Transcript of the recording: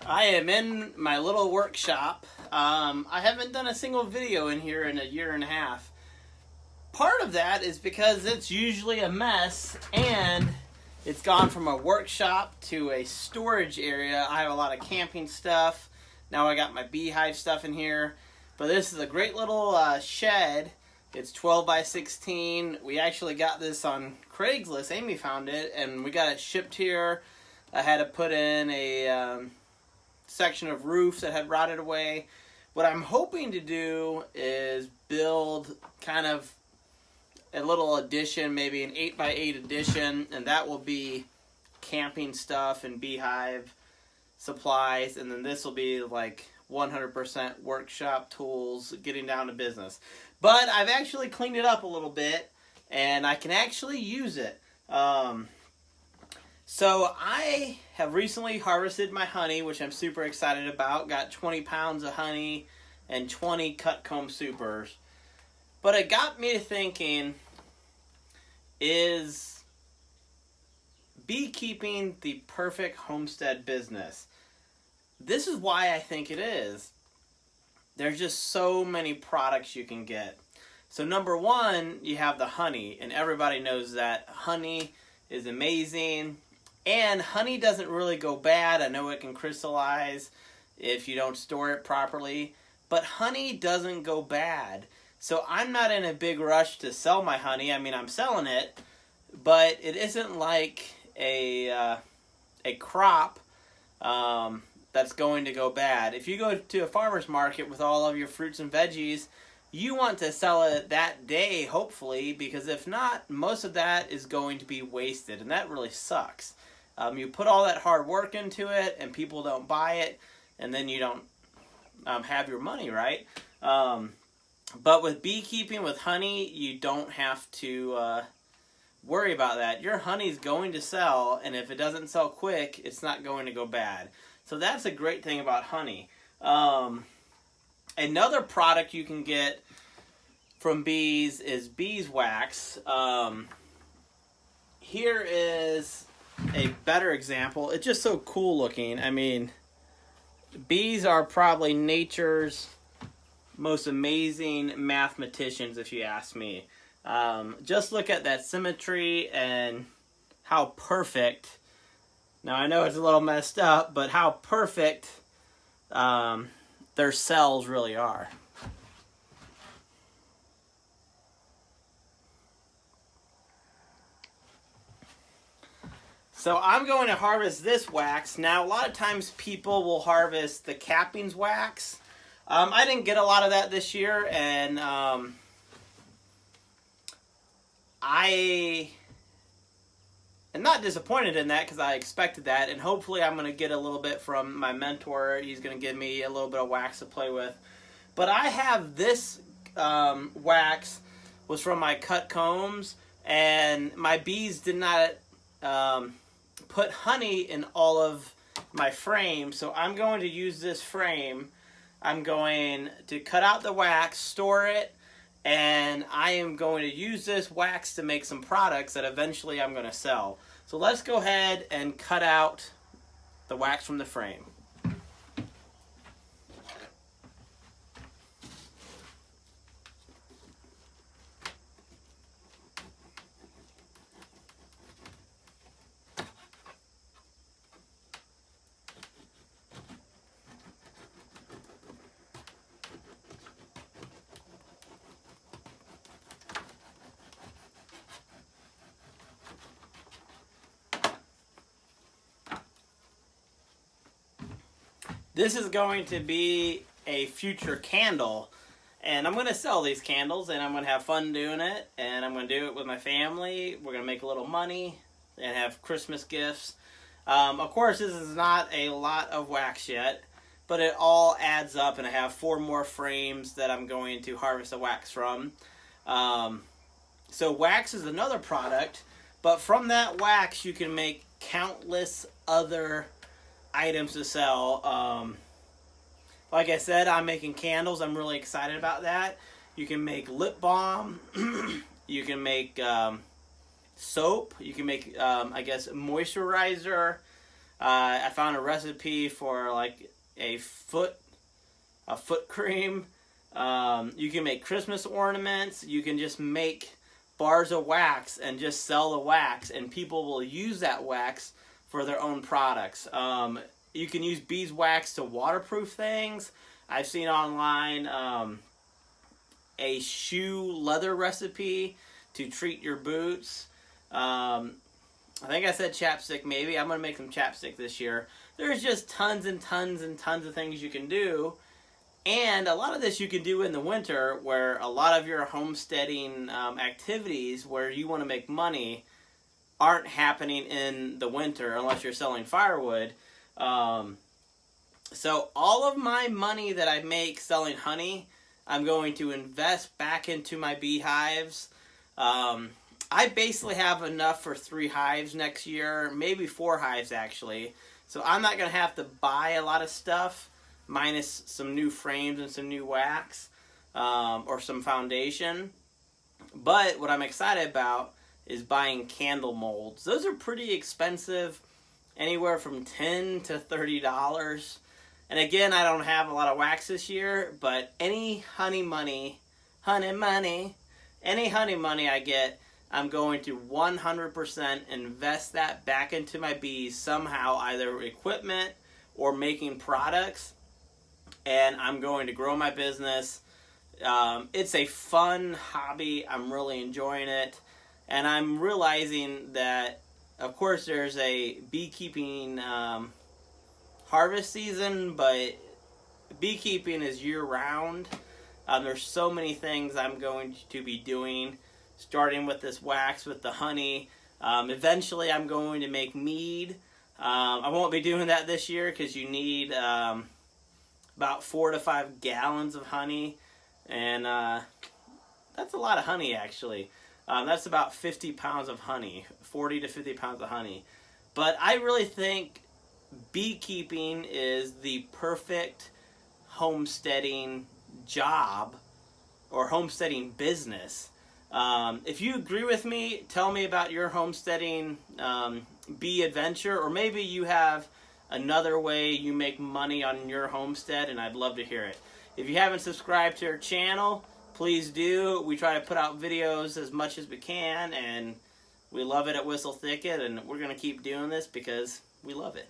I am in my little workshop. I haven't done a single video in here in a year and a half. Part of that is because it's usually a mess and it's gone from a workshop to a storage area. I have a lot of camping stuff. Now I got my beehive stuff in here. But this is a great little shed. It's 12 by 16. We actually got this on Craigslist. Amy found it and we got it shipped here. I had to put in a section of roof that had rotted away. What I'm hoping to do is build kind of a little addition, maybe an 8 by 8 addition, and that will be camping stuff and beehive supplies, and then this will be like 100% workshop tools, getting down to business. But I've actually cleaned it up a little bit, and I can actually use it. So I have recently harvested my honey, which I'm super excited about. Got 20 pounds of honey and 20 cut comb supers. But it got me to thinking, is beekeeping the perfect homestead business? This is why I think it is. There's just so many products you can get. So number one, you have the honey, and everybody knows that honey is amazing. And honey doesn't really go bad. I know it can crystallize if you don't store it properly, but honey doesn't go bad. So I'm not in a big rush to sell my honey. I mean, I'm selling it, but it isn't like a crop that's going to go bad. If you go to a farmer's market with all of your fruits and veggies, you want to sell it that day, hopefully, because if not, most of that is going to be wasted, and that really sucks. You put all that hard work into it, and people don't buy it, and then you don't have your money, right? But with beekeeping, with honey, you don't have to worry about that. Your honey's going to sell, and if it doesn't sell quick, it's not going to go bad. So that's a great thing about honey. Another product you can get from bees is beeswax. Here is a better example. It's just so cool looking. I mean, bees are probably nature's most amazing mathematicians, if you ask me. Just look at that symmetry and how perfect. Now I know it's a little messed up, but how perfect their cells really are. So I'm going to harvest this wax. Now a lot of times people will harvest the cappings wax. I didn't get a lot of that this year, and I am not disappointed in that because I expected that, and hopefully I'm going to get a little bit from my mentor. He's going to give me a little bit of wax to play with. But I have this wax was from my cut combs, and my bees did not put honey in all of my frame, so I'm going to use this frame. I'm going to cut out the wax, store it, and I am going to use this wax to make some products that eventually I'm going to sell. So let's go ahead and cut out the wax from the frame. This is going to be a future candle, and I'm going to sell these candles, and I'm going to have fun doing it, and I'm going to do it with my family. We're going to make a little money and have Christmas gifts. Of course, this is not a lot of wax yet, but it all adds up, and I have 4 more frames that I'm going to harvest the wax from. So wax is another product, but from that wax you can make countless other items to sell. Like I said, I'm making candles. I'm really excited about that. You can make lip balm. You can make soap. You can make, I guess, moisturizer. I found a recipe for like a foot cream. You can make Christmas ornaments. You can just make bars of wax and just sell the wax, and people will use that wax for their own products. You can use beeswax to waterproof things. I've seen online a shoe leather recipe to treat your boots. I think I said chapstick maybe. I'm going to make some chapstick this year. There's just tons and tons and tons of things you can do. And a lot of this you can do in the winter, where a lot of your homesteading activities where you want to make money aren't happening in the winter unless you're selling firewood. So all of my money that I make selling honey, I'm going to invest back into my beehives. I basically have enough for 3 hives next year, maybe 4 hives actually. So I'm not going to have to buy a lot of stuff, minus some new frames and some new wax, or some foundation. But what I'm excited about is buying candle molds. Those are pretty expensive, anywhere from $10 to $30. And again, I don't have a lot of wax this year, but any honey money I get, I'm going to 100% invest that back into my bees somehow, either equipment or making products, and I'm going to grow my business. It's a fun hobby. I'm really enjoying it, and I'm realizing that, of course, there's a beekeeping harvest season, but beekeeping is year-round. There's so many things I'm going to be doing, starting with this wax, with the honey. Eventually, I'm going to make mead. I won't be doing that this year because you need about 4 to 5 gallons of honey, and that's a lot of honey, actually. That's about 50 pounds of honey, 40 to 50 pounds of honey. But I really think beekeeping is the perfect homesteading job or homesteading business. If you agree with me, tell me about your homesteading bee adventure, or maybe you have another way you make money on your homestead, and I'd love to hear it. If you haven't subscribed to our channel, please do. We try to put out videos as much as we can, and we love it at Whistle Thicket, and we're going to keep doing this because we love it.